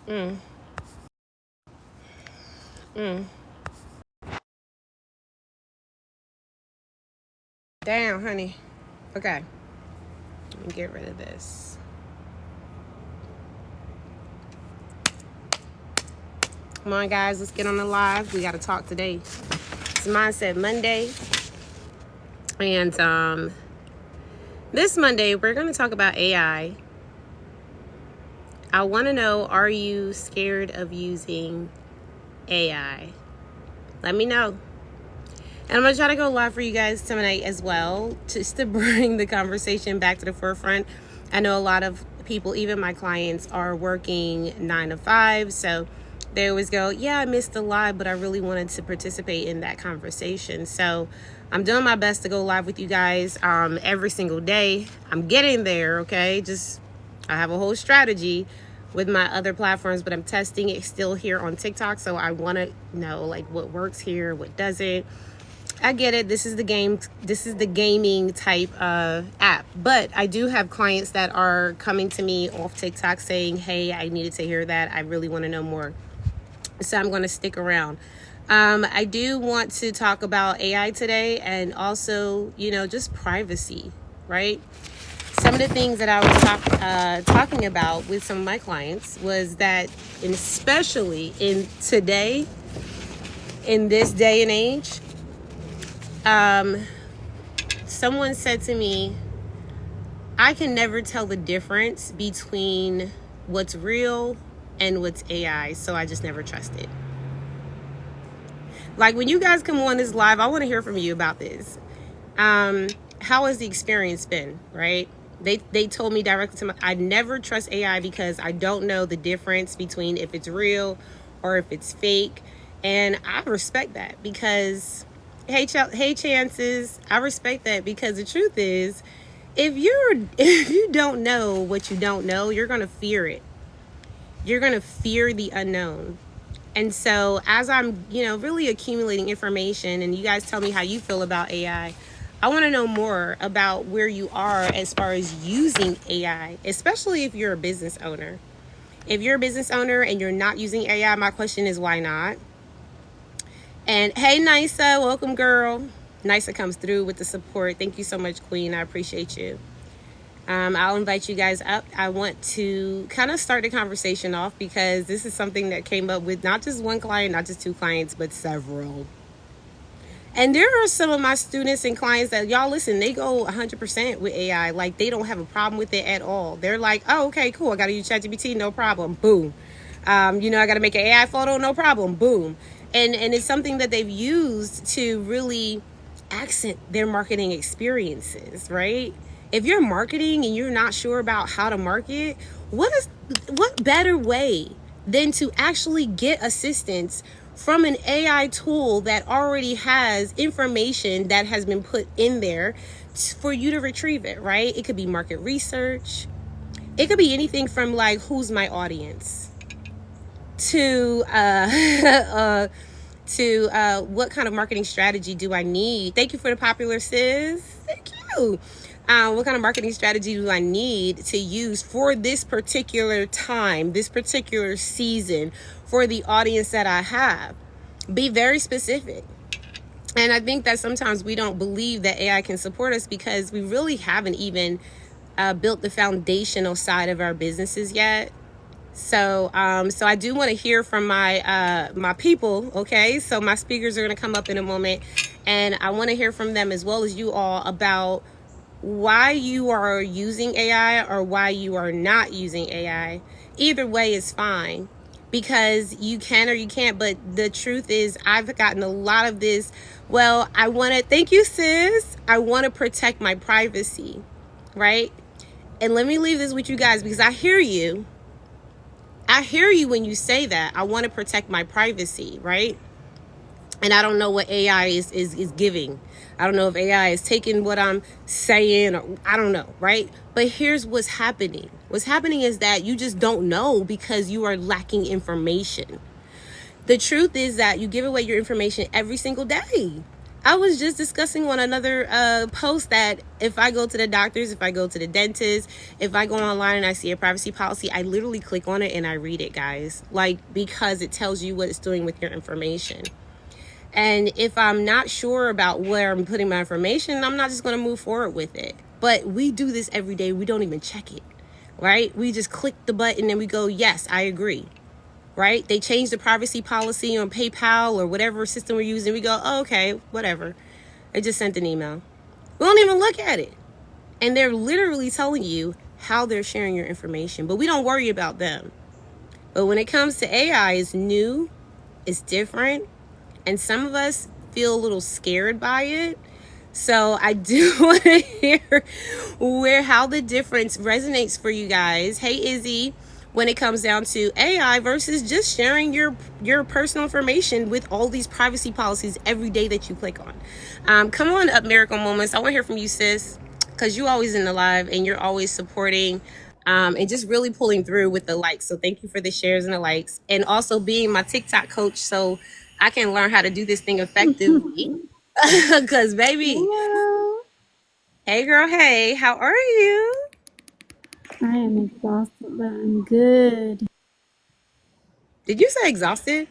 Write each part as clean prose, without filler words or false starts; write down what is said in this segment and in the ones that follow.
Mm, mm. Damn, honey. Okay. Let me get rid of this. Come on, guys. Let's get on the live. We got to talk today. It's Mindset Monday. And this Monday, we're going to talk about AI. I want to know, are you scared of using AI? Let me know. And I'm going to try to go live for you guys tonight as well, just to bring the conversation back to the forefront. I know a lot of people, even my clients, are working 9 to 5. So they always go, yeah, I missed the live, but I really wanted to participate in that conversation. So I'm doing my best to go live with you guys every single day. I'm getting there, okay? I have a whole strategy with my other platforms, but I'm testing it still here on TikTok. So I want to know like what works here, what doesn't. I get it. This is the game. This is the gaming type of app. But I do have clients that are coming to me off TikTok saying, hey, I needed to hear that. I really want to know more. So I'm going to stick around. I do want to talk about AI today and also, just privacy, right? Some of the things that I was talking about with some of my clients was that, and especially in today, in this day and age, someone said to me, I can never tell the difference between what's real and what's AI, so I just never trust it. Like when you guys come on this live, I want to hear from you about this. How has the experience been, right? They told me directly to I never trust AI because I don't know the difference between if it's real or if it's fake. And I respect that because, hey Chances, I respect that because the truth is, if you don't know what you don't know, you're going to fear it. You're going to fear the unknown. And so as I'm, really accumulating information and you guys tell me how you feel about AI, I want to know more about where you are as far as using AI, especially if you're a business owner. If you're a business owner and you're not using AI, my question is why not? And hey, Nisa, welcome, girl. Nisa comes through with the support. Thank you so much, Queen. I appreciate you. I'll invite you guys up. I want to kind of start the conversation off because this is something that came up with not just one client, not just two clients, but several. And there are some of my students and clients that, y'all listen, they go 100% with AI. Like they don't have a problem with it at all. They're like, oh, okay, cool. I got to use ChatGPT. No problem. Boom. I got to make an AI photo. No problem. Boom. And it's something that they've used to really accent their marketing experiences, right? If you're marketing and you're not sure about how to market, what better way than to actually get assistance from an AI tool that already has information that has been put in there for you to retrieve it, right? It could be market research. It could be anything from like, who's my audience, to what kind of marketing strategy do I need? Thank you for the popular sis. Thank you. What kind of marketing strategy do I need to use for this particular time, this particular season, for the audience that I have? Be very specific. And I think that sometimes we don't believe that AI can support us because we really haven't even built the foundational side of our businesses yet. So I do want to hear from my people, okay? So my speakers are going to come up in a moment, and I want to hear from them as well as you all about why you are using AI or why you are not using AI. Either way is fine because you can or you can't. But the truth is, I've gotten a lot of this. Well, thank you, sis. I want to protect my privacy, right? And let me leave this with you guys because I hear you. I hear you when you say that. I want to protect my privacy, right? And I don't know what AI is giving. I don't know if AI is taking what I'm saying, or I don't know, right? But here's what's happening. What's happening is that you just don't know because you are lacking information. The truth is that you give away your information every single day. I was just discussing on another post that if I go to the doctors, if I go to the dentist, if I go online and I see a privacy policy, I literally click on it and I read it, guys. Like, because it tells you what it's doing with your information. And if I'm not sure about where I'm putting my information, I'm not just going to move forward with it. But we do this every day. We don't even check it, right? We just click the button and we go, yes, I agree, right? They change the privacy policy on PayPal or whatever system we're using. We go, oh, okay, whatever. I just sent an email. We don't even look at it. And they're literally telling you how they're sharing your information, but we don't worry about them. But when it comes to AI, it's new, it's different, and some of us feel a little scared by it. So I do want to hear how the difference resonates for you guys. Hey, Izzy, when it comes down to AI versus just sharing your personal information with all these privacy policies every day that you click on. Come on up, Miracle Moments. I want to hear from you, sis, because you're always in the live and you're always supporting and just really pulling through with the likes. So thank you for the shares and the likes, and also being my TikTok coach so I can learn how to do this thing effectively. Because, baby, Hello. hey, girl, hey, how are you? I am exhausted, but I'm good. Did you say exhausted?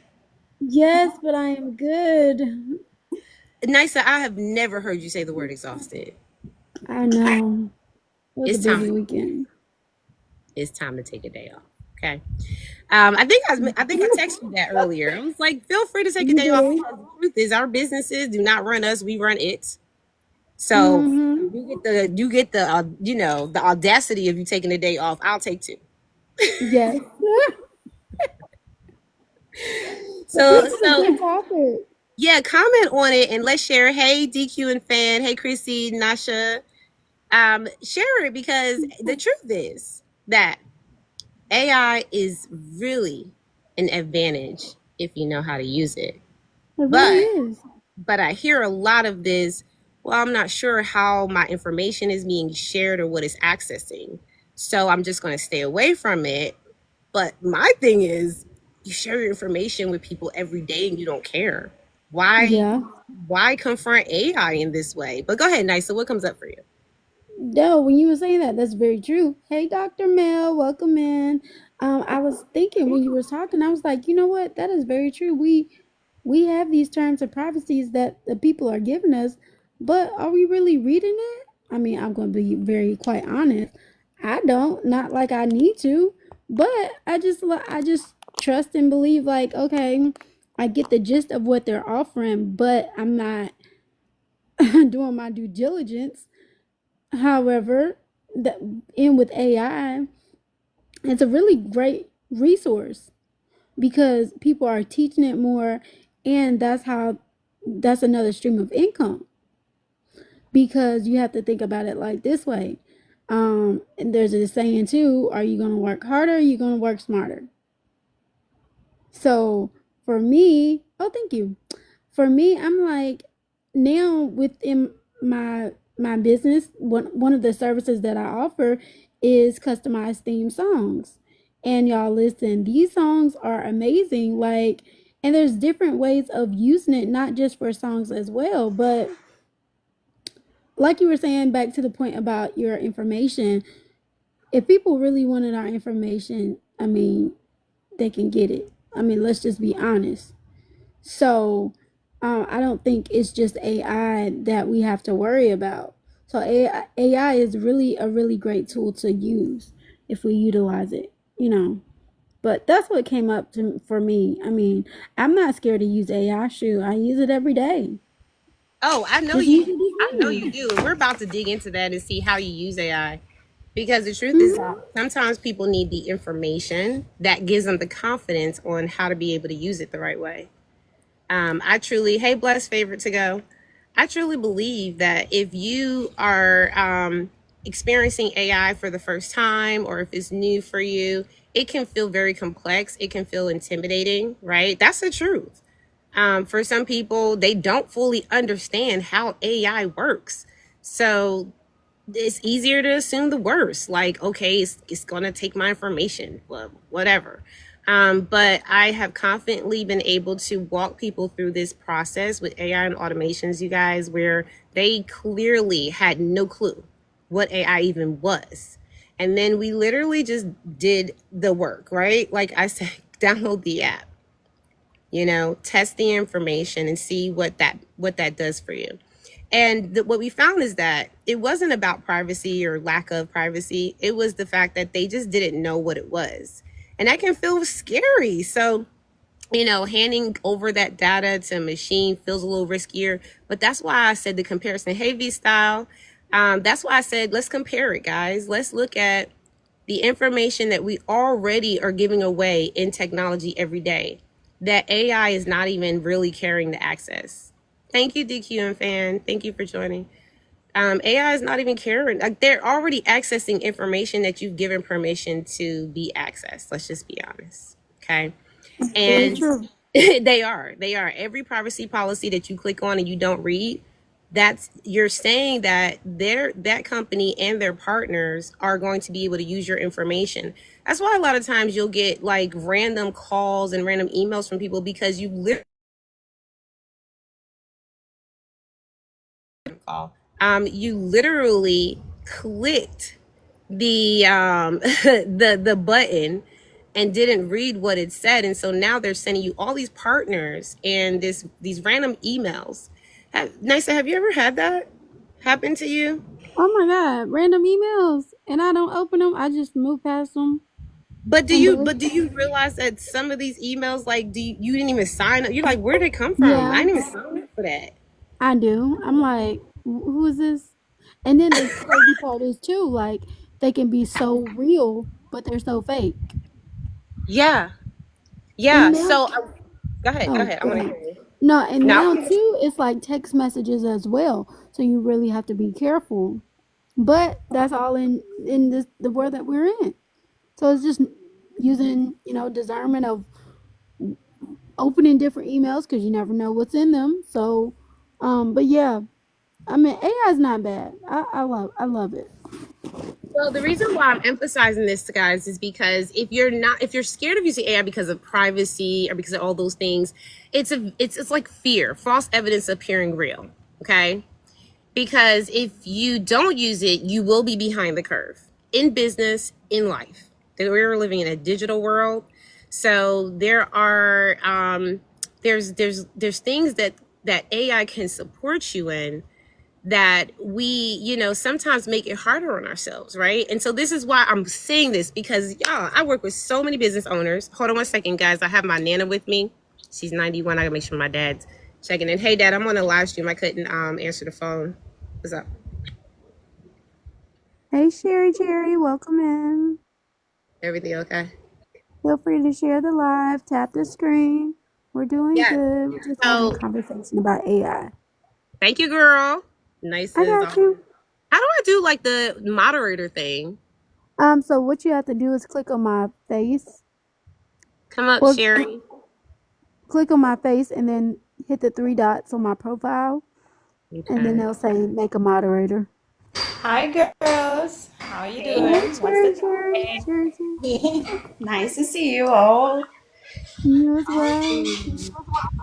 Yes, but I am good. Nisa, I have never heard you say the word exhausted. I know. It was a It's time. busy weekend. It's time to take a day off. Okay. I think I texted you that earlier. I was like, feel free to take a You day off did. because the truth is, our businesses do not run us; we run it. So Mm-hmm. you get the the audacity of you taking a day off. I'll take two. Yes. But So this is a so good topic. yeah, comment on it and let's share. Hey, DQ and fan. Hey, Chrissy, Nasha. Share it because the truth is that AI is really an advantage if you know how to use it. It really But is. I hear a lot of this, well, I'm not sure how my information is being shared or what it's accessing. So I'm just going to stay away from it. But my thing is, you share your information with people every day and you don't care. Why Yeah. confront AI in this way? But go ahead, Nisa, what comes up for you? No, when you were saying that, that's very true. Hey, Dr. Mel, welcome in. I was thinking when you were talking, I was like, you know what? That is very true. We have these terms of privacies that the people are giving us, but are we really reading it? I mean, I'm going to be very quite honest. I don't, not like I need to, but I just trust and believe like, okay, I get the gist of what they're offering, but I'm not doing my due diligence. However, the, in with AI, it's a really great resource because people are teaching it more, and that's another stream of income because you have to think about it like this way. And there's a saying too: Are you going to work harder? Or are you going to work smarter? So for me, oh, thank you. For me, I'm like now within my business, one of the services that I offer is customized theme songs. And y'all listen, these songs are amazing. Like, and there's different ways of using it, not just for songs as well, but like you were saying, back to the point about your information, if people really wanted our information, I mean, they can get it. I mean, let's just be honest. So I don't think it's just AI that we have to worry about. So AI is really a really great tool to use if we utilize it. But that's what came up for me. I mean, I'm not scared to use AI. Shoot, I use it every day. Oh, I know Just use you. it I know as you me. do. And we're about to dig into that and see how you use AI. Because the truth is that Mm-hmm. sometimes people need the information that gives them the confidence on how to be able to use it the right way. I truly, hey, blessed favorite to go. I truly believe that if you are experiencing AI for the first time or if it's new for you, it can feel very complex. It can feel intimidating, right? That's the truth. For some people, they don't fully understand how AI works. So it's easier to assume the worst. Like, okay, it's going to take my information, well, whatever. But I have confidently been able to walk people through this process with AI and automations, you guys, where they clearly had no clue what AI even was. And then we literally just did the work, right? Like I said, download the app, test the information and see what that does for you. And what we found is that it wasn't about privacy or lack of privacy. It was the fact that they just didn't know what it was. And that can feel scary. So, handing over that data to a machine feels a little riskier. But that's why I said the comparison. Hey, V-Style. That's why I said, let's compare it, guys. Let's look at the information that we already are giving away in technology every day, that AI is not even really carrying the access. Thank you, DQ and Fan. Thank you for joining. AI is not even carrying. Like, they're already accessing information that you've given permission to be accessed. Let's just be honest. Okay. And they are. Every privacy policy that you click on and you don't read, you're saying that that company and their partners are going to be able to use your information. That's why a lot of times you'll get like random calls and random emails from people because you literally clicked the the button and didn't read what it said, and so now they're sending you all these partners and these random emails. Nysa, have you ever had that happen to you? Oh my God, random emails, and I don't open them. I just move past them. But do you realize that some of these emails, like, you didn't even sign up? You're like, where did it come from? Yeah. I didn't even sign up for that. I do. I'm like, who is this? And then the crazy part is too, like, they can be so real, but they're so fake. Yeah. And now, So go ahead. I want to hear you. No, and now too, it's like text messages as well. So you really have to be careful. But that's all in the world that we're in. So it's just using, discernment of opening different emails because you never know what's in them. So, but yeah, I mean, AI is not bad. I love it. Well, the reason why I'm emphasizing this, guys, is because if you're scared of using AI because of privacy or because of all those things, it's like fear, false evidence appearing real. Okay. Because if you don't use it, you will be behind the curve in business, in life. We're living in a digital world. So there are, there's things that AI can support you in that we, sometimes make it harder on ourselves, right? And so this is why I'm saying this, because y'all, I work with so many business owners. Hold on one second, guys. I have my Nana with me. She's 91. I gotta make sure my dad's checking in. Hey, Dad, I'm on a live stream. I couldn't answer the phone. What's up? Hey, Cherry, welcome in. Everything okay? Feel free to share the live. Tap the screen. We're doing good. We're just having a conversation about AI. Thank you, girl. Nice. I got you. How do I do like the moderator thing? So what you have to do is click on my face. Come up, Sherry. Click on my face and then hit the 3 dots on my profile. Okay. And then they'll say make a moderator. Hi, girls. How are you doing? Sherry. Nice to see you all. You as well.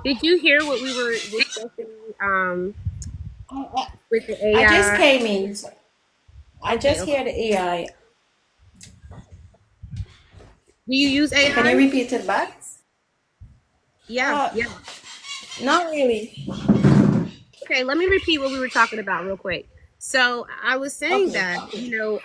Did you hear what we were discussing with the AI? I just came in. I just hear the AI. Do you use AI? Can you repeat it back? Yeah. Not really. Okay, let me repeat what we were talking about real quick. So I was saying that,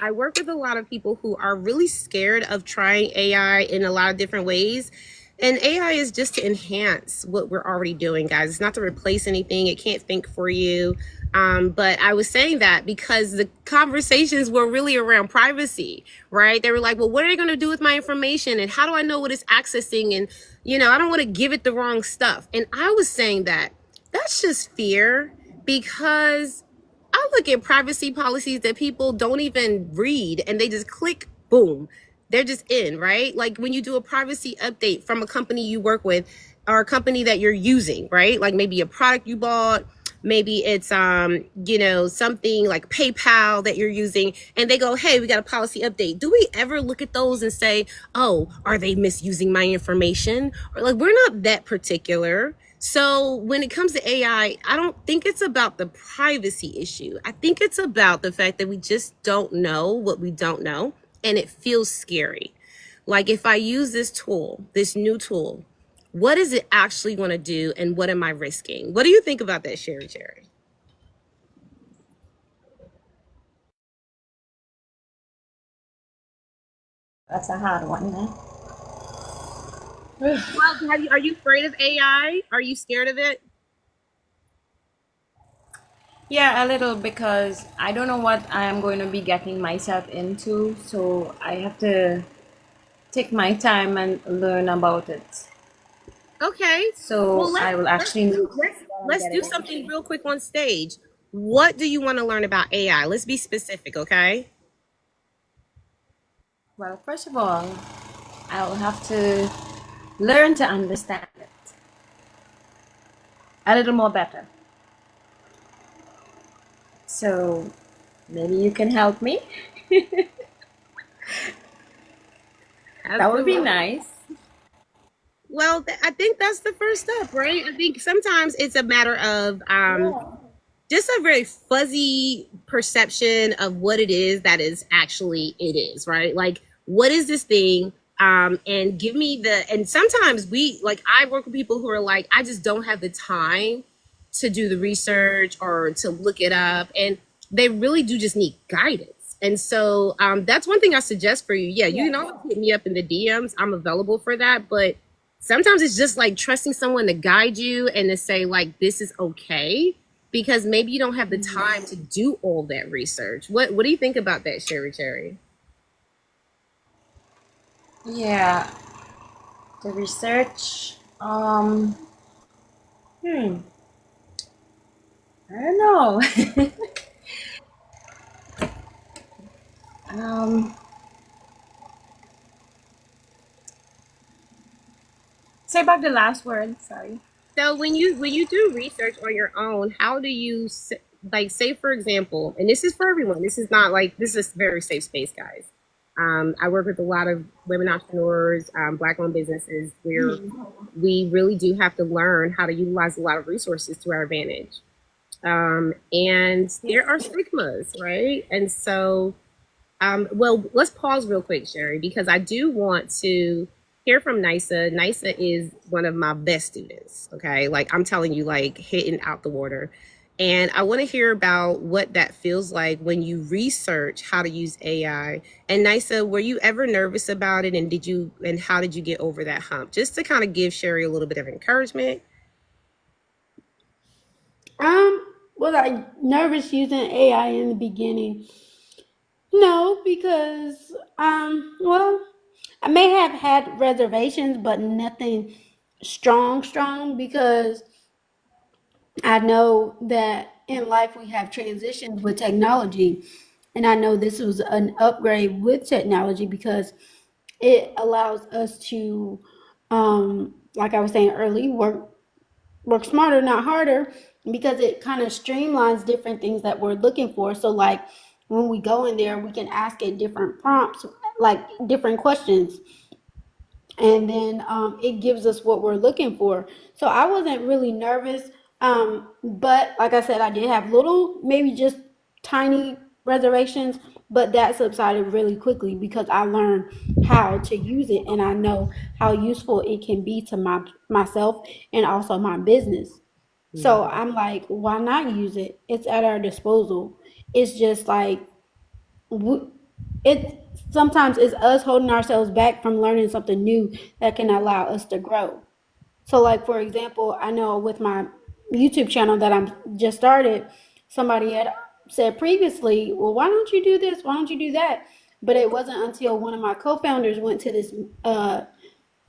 I work with a lot of people who are really scared of trying AI in a lot of different ways. And AI is just to enhance what we're already doing, guys. It's not to replace anything. It can't think for you. But I was saying that because the conversations were really around privacy, right? They were like, well, what are they going to do with my information? And how do I know what it's accessing? And, I don't want to give it the wrong stuff. And I was saying that that's just fear, because I look at privacy policies that people don't even read and they just click, boom, they're just in, right? Like when you do a privacy update from a company you work with or a company that you're using, right? Like maybe a product you bought, maybe it's something like PayPal that you're using, and they go, hey, we got a policy update. Do we ever look at those and say, oh, are they misusing my information? Or like, we're not that particular. So when it comes to AI, I don't think it's about the privacy issue. I think it's about the fact that we just don't know what we don't know, and it feels scary. Like if I use this tool, this new tool, what is it actually going to do, and what am I risking? What do you think about that, Sherry Cherry? That's a hard one, man. Well, are you afraid of AI? Are you scared of it? Yeah, a little, because I don't know what I am going to be getting myself into, so I have to take my time and learn about it. Okay. So Well, I will actually know let's what I'm let's do getting something into. real quick on stage. What do you want to learn about AI? Let's be specific, okay? Well, first of all, I'll have to learn to understand it a little more better. So maybe you can help me. That would be Absolutely. nice. Well, I think that's the first step, right? I think sometimes it's a matter of just a very fuzzy perception of what it is that is actually it is, right? Like, what is this thing? And give me and sometimes I work with people who are like, I just don't have the time to do the research or to look it up. And they really do just need guidance. And so that's one thing I suggest for you. Yeah, you can always hit me up in the DMs. I'm available for that. But sometimes it's just like trusting someone to guide you and to say, like, this is okay, because maybe you don't have the time to do all that research. What do you think about that, Sherry Cherry? Yeah, the research. Hmm, I don't know. um, say back the last word. Sorry. So when you do research on your own, how do you like, say for example, and this is for everyone. This is not like, this is very safe space, guys. I work with a lot of women entrepreneurs, Black-owned businesses, where we really do have to learn how to utilize a lot of resources to our advantage. And there are stigmas, right? And so well, let's pause real quick, Sherry, because I do want to hear from Nisa. Nisa is one of my best students. Okay. Like, I'm telling you, like, hitting out the water. And I want to hear about what that feels like when you research how to use AI. And Nisa, were you ever nervous about it? And how did you get over that hump? Just to kind of give Sherry a little bit of encouragement. Was I nervous using AI in the beginning? No, because well, I may have had reservations, but nothing strong because I know that in life we have transitions with technology, and I know this was an upgrade with technology because it allows us to, like I was saying earlier, work smarter, not harder, because it kind of streamlines different things that we're looking for. So, like when we go in there, we can ask it different prompts, like different questions, and then it gives us what we're looking for. So I wasn't really nervous, but like I said, I did have little, maybe just tiny reservations, but that subsided really quickly because I learned how to use it and I know how useful it can be to myself and also my business. So Mhm. I'm like, why not use it? It's at our disposal. It's just like it sometimes is us holding ourselves back from learning something new that can allow us to grow. So, like for example, I know with my YouTube channel that I'm just started, somebody had said previously, "Well, why don't you do this? Why don't you do that?" But it wasn't until one of my co-founders went to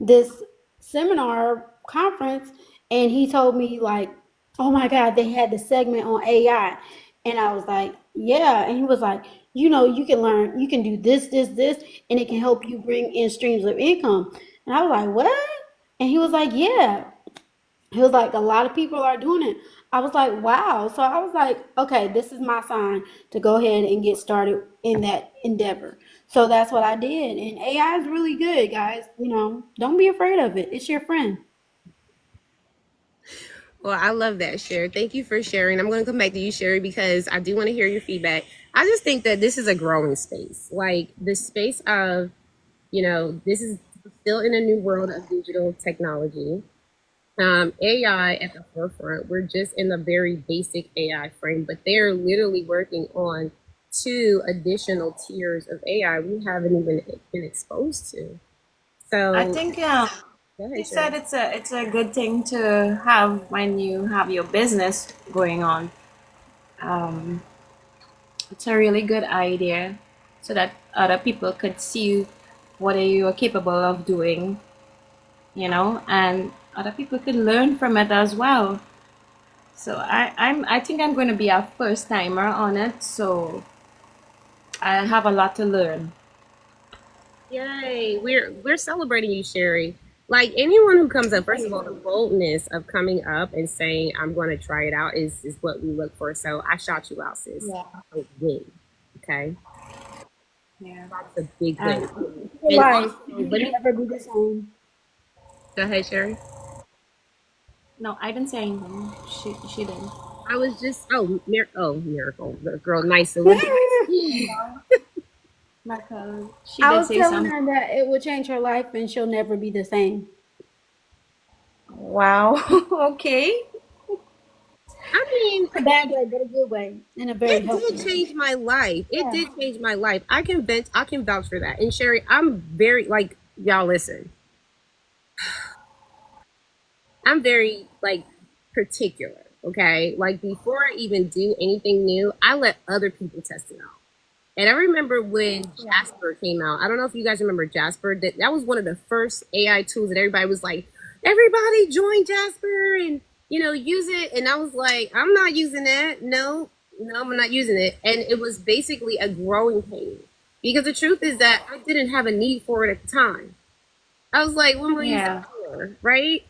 this seminar conference and he told me like, oh my god, they had the segment on AI, and I was like, yeah, and he was like, you can learn, you can do this and it can help you bring in streams of income. And I was like, what? And he was like, yeah. He was like, a lot of people are doing it. I was like, wow. So I was like, okay, this is my sign to go ahead and get started in that endeavor. So that's what I did. And AI is really good, guys. Don't be afraid of it. It's your friend. Well, I love that, Sherry. Thank you for sharing. I'm going to come back to you, Sherry, because I do want to hear your feedback. I just think that this is a growing space. Like the space of, this is still in a new world of digital technology. AI at the forefront. We're just in the very basic AI frame, but they're literally working on two additional tiers of AI we haven't even been exposed to. I So, think go he ahead, said Sherry. it's a good thing to have when you have your business going on. Um, it's a really good idea, so that other people could see what you are capable of doing, and other people could learn from it as well. So I think I'm going to be a first timer on it, so I have a lot to learn. Yay! We're celebrating you, Sherry. Like anyone who comes up, first of all, the boldness of coming up and saying I'm going to try it out is what we look for. So I shout you out, sis. Yeah. A win. Okay, Yeah. that's a big win. And your And life, also, you let will me never be the same. go ahead, Sherry. No, I didn't say anything. She didn't. I was just miracle, the girl, nice. So what? Because she I did was say telling something. her that it will change her life and she'll never be the same. Wow. Okay. I mean, A bad way, but a good way, in a very it healthy did way. change my life. It Yeah. did change my life. I can vouch for that. And Sherry, I'm very like y'all. Listen, I'm very like particular. Okay, like before I even do anything new, I let other people test it out. And I remember when Jasper came out. I don't know if you guys remember Jasper. That was one of the first AI tools that everybody was like, everybody join Jasper and use it. And I was like, I'm not using that. No, no, I'm not using it. And it was basically a growing pain because the truth is that I didn't have a need for it at the time. I was like, when will I use it Yeah. for? Right?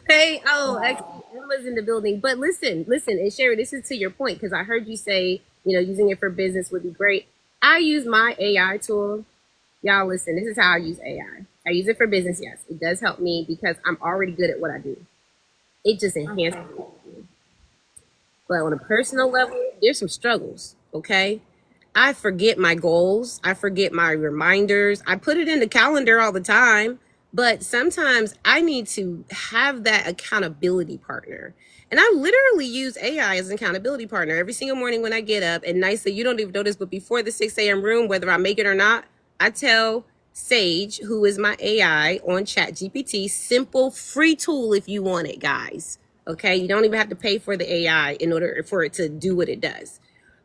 Hey, oh, actually, Emma's in the building. But listen, and Sherry, this is to your point because I heard you say, using it for business would be great. I use my AI tool. Y'all, listen, this is how I use AI. I use it for business. Yes, it does help me because I'm already good at what I do. It just enhances Okay. me. But on a personal level, there's some struggles. Okay. I forget my goals. I forget my reminders. I put it in the calendar all the time, but sometimes I need to have that accountability partner. And I literally use AI as an accountability partner every single morning when I get up. And nicely, you don't even notice, but before the 6 a.m. room, whether I make it or not, I tell Sage, who is my AI on ChatGPT, simple free tool if you want it, guys. Okay, you don't even have to pay for the AI in order for it to do what it does.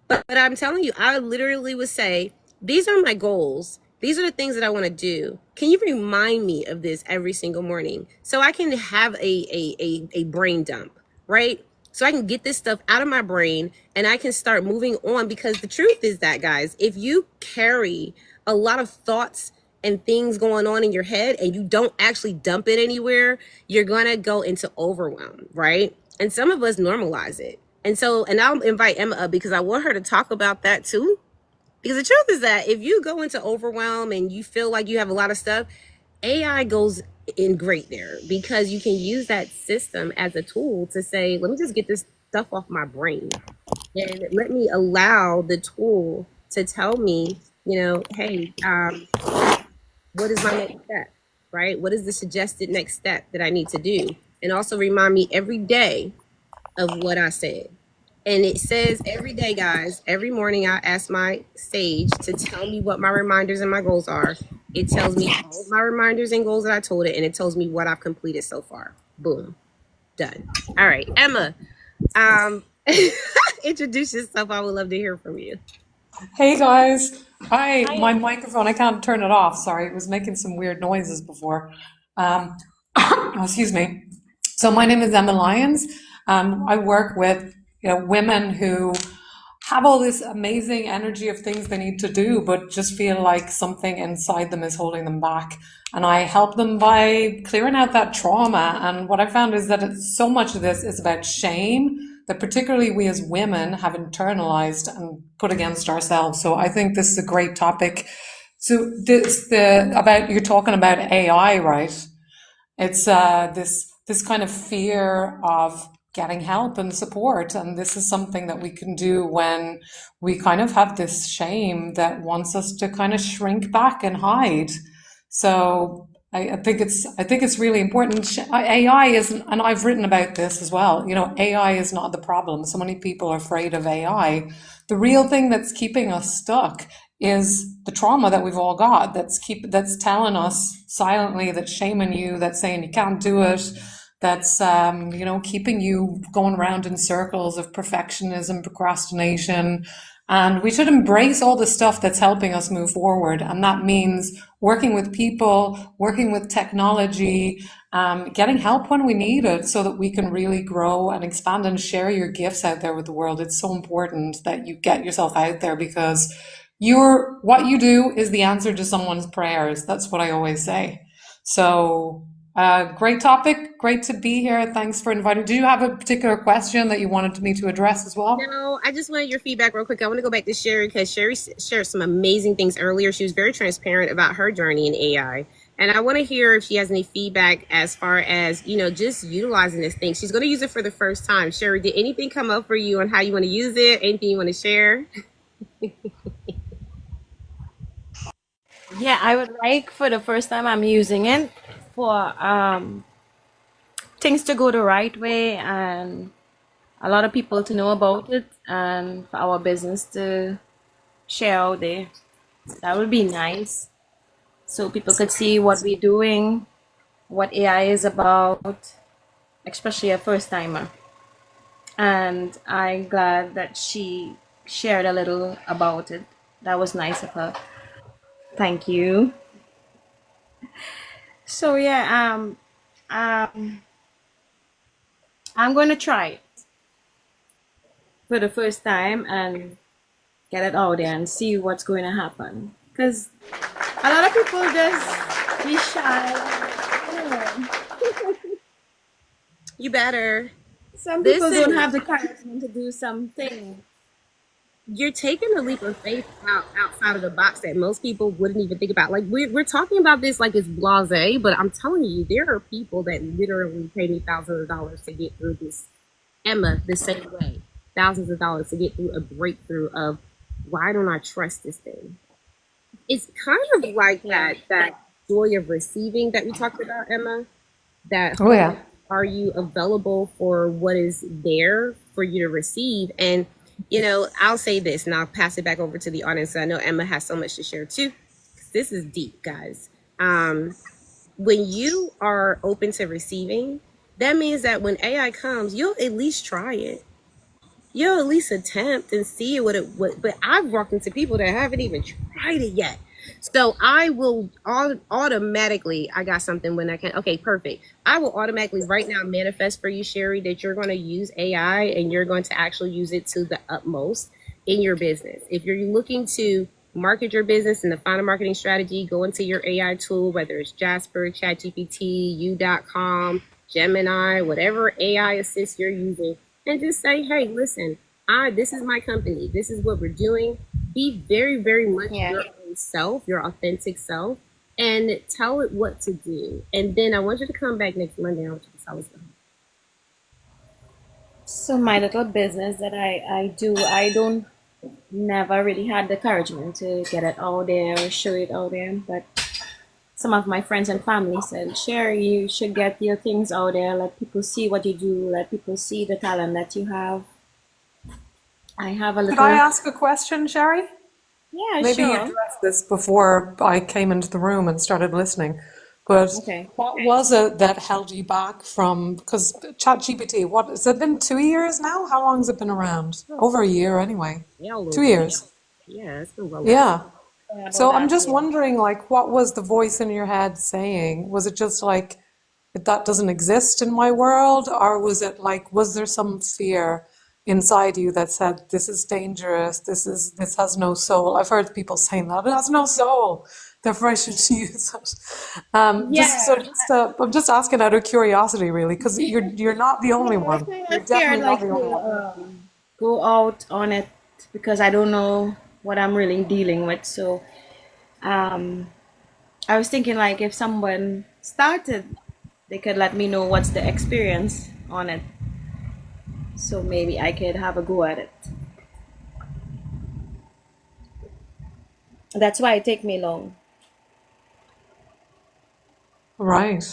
But I'm telling you, I literally would say, these are my goals. These are the things that I want to do. Can you remind me of this every single morning so I can have a brain dump, right? So I can get this stuff out of my brain and I can start moving on because the truth is that, guys, if you carry a lot of thoughts and things going on in your head and you don't actually dump it anywhere, you're going to go into overwhelm, right? And some of us normalize it. And so, and I'll invite Emma up because I want her to talk about that too. Because the truth is that if you go into overwhelm and you feel like you have a lot of stuff, AI goes in great there because you can use that system as a tool to say, let me just get this stuff off my brain and let me allow the tool to tell me, hey, what is my next step, right? What is the suggested next step that I need to do? And also remind me every day of what I said. And it says every day, guys, every morning I ask my Sage to tell me what my reminders and my goals are. It tells me all of my reminders and goals that I told it, and it tells me what I've completed so far. Boom. Done. All right. Emma, um, introduce yourself. I would love to hear from you. Hey guys. Hi, my microphone, I can't turn it off. Sorry, it was making some weird noises before. Um, excuse me. So my name is Emma Lyons. I work with women who have all this amazing energy of things they need to do, but just feel like something inside them is holding them back. And I help them by clearing out that trauma. And what I found is that so much of this is about shame that particularly we as women have internalized and put against ourselves. So I think this is a great topic. So you're talking about AI, right? It's this kind of fear of getting help and support, and this is something that we can do when we kind of have this shame that wants us to kind of shrink back and hide. So I think it's really important. AI isn't, and I've written about this as well. You know, AI is not the problem. So many people are afraid of AI. The real thing that's keeping us stuck is the trauma that we've all got. That's telling us silently, that's shaming you, that's saying you can't do it. That's keeping you going around in circles of perfectionism, procrastination. And we should embrace all the stuff that's helping us move forward. And that means working with people, working with technology, getting help when we need it so that we can really grow and expand and share your gifts out there with the world. It's so important that you get yourself out there, because what you do is the answer to someone's prayers. That's what I always say. So great topic. Great to be here. Thanks for inviting. Do you have a particular question that you wanted me to address as well? No, I just wanted your feedback real quick. I want to go back to Sherry because Sherry shared some amazing things earlier. She was very transparent about her journey in AI. And I want to hear if she has any feedback as far as, just utilizing this thing. She's going to use it for the first time. Sherry, did anything come up for you on how you want to use it? Anything you want to share? Yeah, I would like, for the first time I'm using it, for things to go the right way and a lot of people to know about it, and for our business to share out there. That would be nice. So people could see what we're doing, what AI is about, especially a first timer. And I'm glad that she shared a little about it. That was nice of her. Thank you. So yeah, I'm going to try it for the first time and get it out there and see what's going to happen. Because a lot of people just be shy. You better. Some people don't Listen. have the courage to do something. You're taking a leap of faith outside of the box that most people wouldn't even think about. Like we're talking about this like it's blasé, but I'm telling you, there are people that literally pay me thousands of dollars to get through this. Emma, the same way, thousands of dollars to get through a breakthrough of why don't I trust this thing? It's kind of like that joy of receiving that we talked about, Emma. That Oh yeah. are you available for what is there for you to receive? And I'll say this and I'll pass it back over to the audience. I know Emma has so much to share too. This is deep, guys. When you are open to receiving, that means that when AI comes, you'll at least try it. You'll at least attempt and see what it would. But I've walked into people that haven't even tried it yet. So I will automatically, I got something when I can. Okay, perfect. I will automatically right now manifest for you, Sherry, that you're going to use AI and you're going to actually use it to the utmost in your business. If you're looking to market your business and define a marketing strategy, go into your AI tool, whether it's Jasper, ChatGPT, U.com, Gemini, whatever AI assist you're using, and just say, hey, listen, this is my company. This is what we're doing. Be very, very much Yeah. your own self, your authentic self, and tell it what to do. And then I want you to come back next Monday. I want you to tell us about it. So my little business that I do, I don't never really had the encouragement to get it out there or show it out there. But some of my friends and family said, Sherry, you should get your things out there, let people see what you do, let people see the talent that you have. I have a Could little, I ask a question, Sherry? yeah, Maybe you sure. addressed this before I came into the room and started listening. But Okay. what was it that held you back from, because ChatGPT, what, has it been 2 years now? How long has it been around? Over a year anyway. Yeah, a little 2 bit. years. Yeah, it's been well over. Yeah. Yeah, about So I'm that, just yeah. wondering, like, what was the voice in your head saying? Was it just like, that doesn't exist in my world? Or was it like, was there some fear? inside you that said, this is dangerous, this has no soul. I've heard people saying that it has no soul, therefore I should use it. Yeah. I'm just asking out of curiosity, really, because you're not the only That's one. why You're I'm scared, definitely not like the only to one. go out on it because I don't know what I'm really dealing with. So um, I was thinking like if someone started, they could let me know what's the experience on it, so maybe I could have a go at it. That's why it take me long. Right.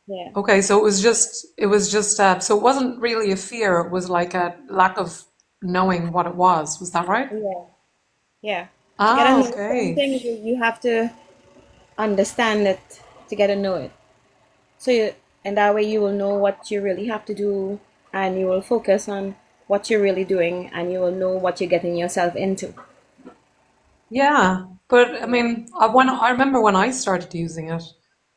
Yeah. Okay, so so it wasn't really a fear, it was like a lack of knowing what it was. Was that right? Yeah. Yeah. To get to Ah, know okay. something, you have to understand it to get to know it. So you, and that way you will know what you really have to do, and you will focus on what you're really doing, and you will know what you're getting yourself into. Yeah, but I mean, I remember when I started using it,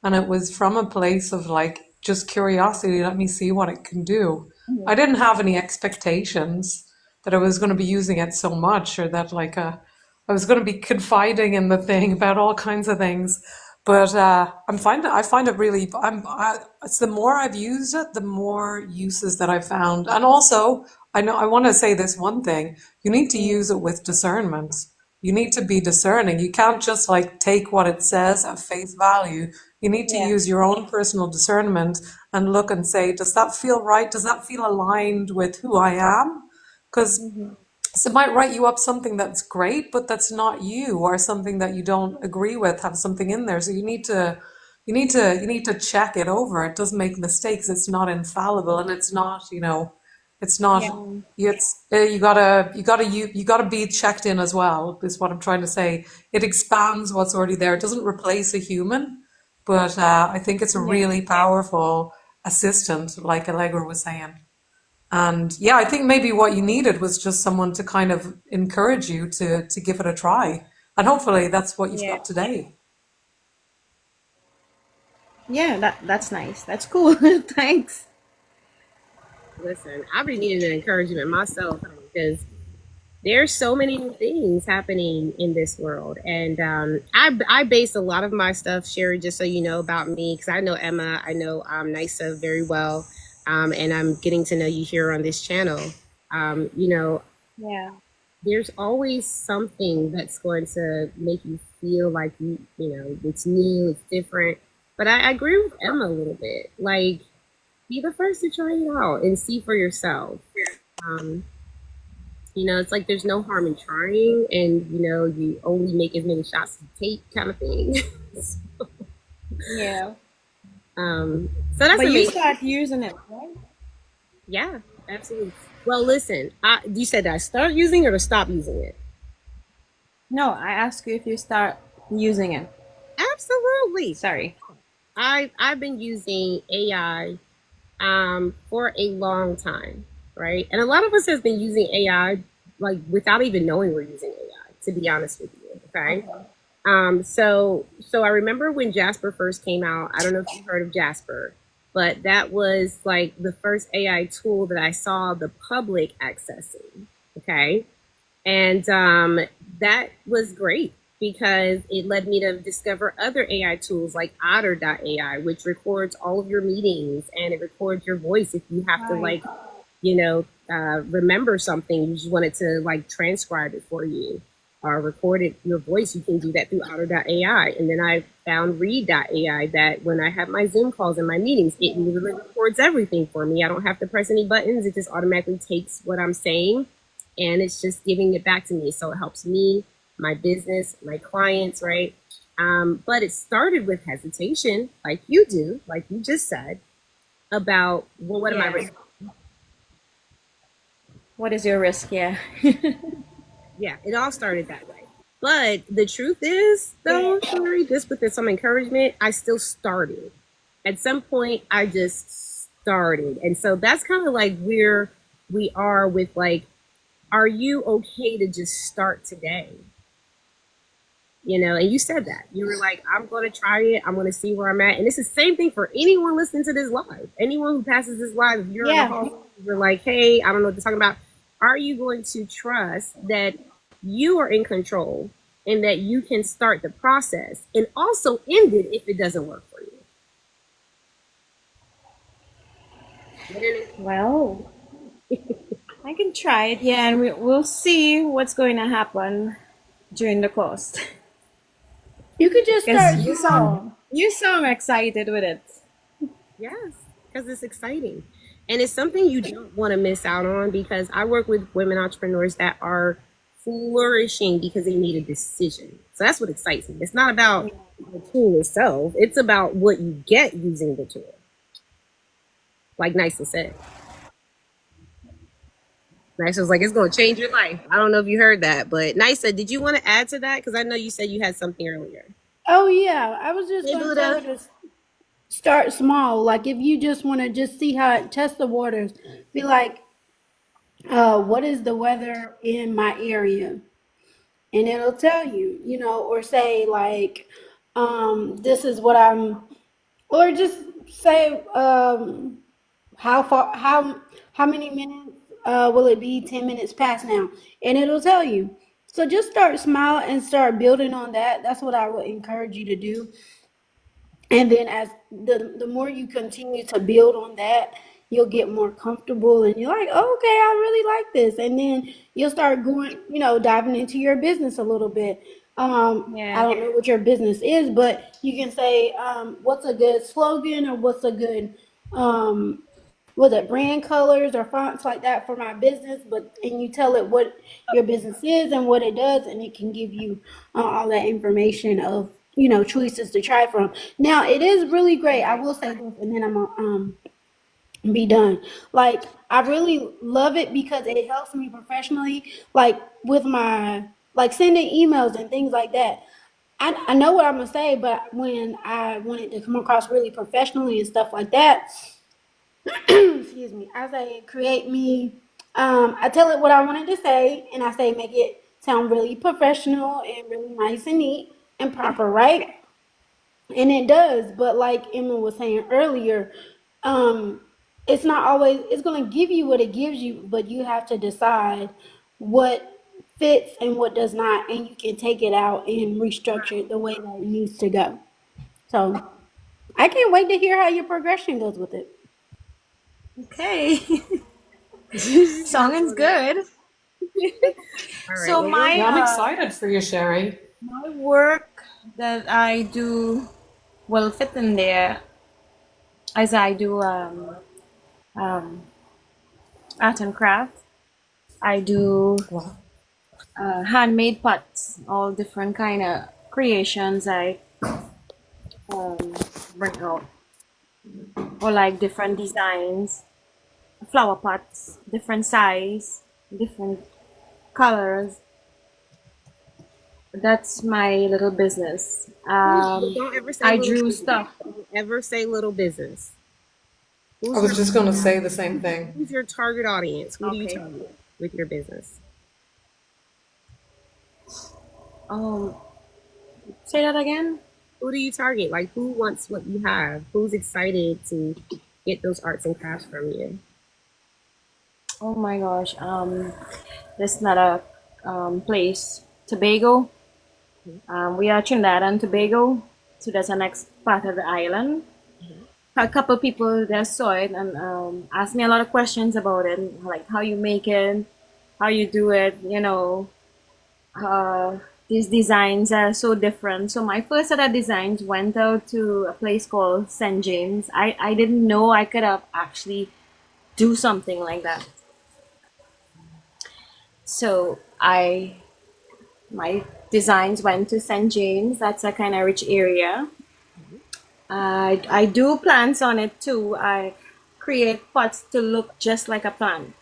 and it was from a place of like just curiosity. Let me see what it can do. I didn't have any expectations that I was going to be using it so much, or that I was going to be confiding in the thing about all kinds of things. But I find it really. It's the more I've used it, the more uses that I've found, and also I want to say this one thing: you need to use it with discernment. You need to be discerning. You can't just like take what it says at face value. You need to Yeah. use your own personal discernment and look and say, does that feel right? Does that feel aligned with who I am? Because Hmm. it might write you up something that's great, but that's not you, or something that you don't agree with, have something in there. So you need to check it over. It does make mistakes. It's not infallible, and it's not, it's not. Yeah. You gotta be checked in as well. Is what I'm trying to say. It expands what's already there. It doesn't replace a human, but I think it's a Yeah. really powerful assistant, like Allegra was saying. And yeah, I think maybe what you needed was just someone to kind of encourage you to give it a try. And hopefully that's what you've Yeah. got today. Yeah. That's nice. That's cool. Thanks. Listen, I've been needing an encouragement myself because there's so many new things happening in this world, and I base a lot of my stuff, Sherry, just so you know about me, because I know Emma, I know Nisa very well, and I'm getting to know you here on this channel. You know, Yeah. there's always something that's going to make you feel like you know, it's new, it's different. But I agree with Emma a little bit. Like, be the first to try it out and see for yourself. Um, you know, it's like there's no harm in trying, and you know, you only make as many shots as you take, kind of thing. Yeah. So that's But you amazing. start using it, right? Yeah, absolutely. Well, listen, you said that I start using it or stop using it. No, I ask you if you start using it. Absolutely. Sorry. I've been using AI for a long time, right? And a lot of us has been using AI like without even knowing we're using AI, to be honest with you. Okay. Okay. So I remember when Jasper first came out. I don't know if you've heard of Jasper, but that was like the first AI tool that I saw the public accessing. Okay. And that was great because it led me to discover other AI tools like Otter.ai, which records all of your meetings and it records your voice if you have to, Right. like, you know, remember something, you just want it to like transcribe it for you or record it, your voice, you can do that through Otter.ai. And then I found Read.ai that when I have my Zoom calls and my meetings, it literally records everything for me. I don't have to press any buttons. It just automatically takes what I'm saying and it's just giving it back to me. So it helps me, my business, my clients, right? But it started with hesitation, like you do, like you just said, about, well, what am I Yeah. risking? What is your risk? Yeah. Yeah, it all started that way. But the truth is, though, Sherry, just with some encouragement, I still started. At some point, I just started. And so that's kind of like where we are with like, are you okay to just start today? You know, and you said that. You were like, I'm going to try it. I'm going to see where I'm at. And it's the same thing for anyone listening to this live. Anyone who passes this live, if you're on the Yeah. call, you're like, hey, I don't know what they're talking about. are you going to trust that you are in control and that you can start the process and also end it if it doesn't work for you? Well, I can try it, yeah, and we'll see what's going to happen during the course. You could just Because start small. you sound excited with it. Yes, because it's exciting. And it's something you don't want to miss out on, because I work with women entrepreneurs that are flourishing because they made a decision. So that's what excites me. It's not about the tool itself, it's about what you get using the tool. Like Nysa said. Nysa was like, it's going to change your life. I don't know if you heard that, but Nysa, did you want to add to that? Because I know you said you had something earlier. Oh yeah, I was just Hey, going to tell her Buddha. to start small. Like if you just want to just see how it test the waters, be like, what is the weather in my area? And it'll tell you, or say like, this is what or just say, how many minutes will it be? 10 minutes past now, and it'll tell you. So just start small and start building on that. That's what I would encourage you to do. And then as the more you continue to build on that, you'll get more comfortable and you're like, oh, okay, I really like this. And then you'll start going, diving into your business a little bit. I Yeah. don't know what your business is, but you can say, what's a good slogan, or what's a good, was it brand colors or fonts like that for my business, but and you tell it what your business is and what it does, and it can give you all that information of choices to try from. Now it is really great. I will say this, and then I'm gonna be done. Like I really love it because it helps me professionally, like with my like sending emails and things like that. I know what I'm gonna say, but when I want it to come across really professionally and stuff like that, excuse me, I say create me. I tell it what I wanted to say, and I say make it sound really professional and really nice and neat and proper, right? And it does, but like Emma was saying earlier, um, it's not always. It's going to give you what it gives you, but you have to decide what fits and what does not, and you can take it out and restructure it the way that it needs to go. So I can't wait to hear how your progression goes with it. Okay. Sounds good. All right. So Well, we'll Yeah, I'm excited for you, Sherry. my work that I do will fit in there, as I do um, art and craft. I do Wow. handmade pots, all different kind of creations I um, bring out, or like different designs, flower pots, different size, different colors. That's my little business. don't ever say I little drew business. stuff. Don't ever say little business. I was just going to say the same thing. Who's your target audience? Who do you Okay. target with your business? Um, say that again. Who do you target? Like, who wants what you have? Who's excited to get those arts and crafts from you? Oh my gosh. There's another place, Tobago. We are Trinidad and Tobago, so that's the next part of the island. A couple people there saw it and asked me a lot of questions about it, like how you make it, how you do it. These designs are so different. So my first set of designs went out to a place called St. James. I didn't know I could have actually do something like that. So my designs went to St. James. That's a kind of rich area. I do plants on it too. I create pots to look just like a plant.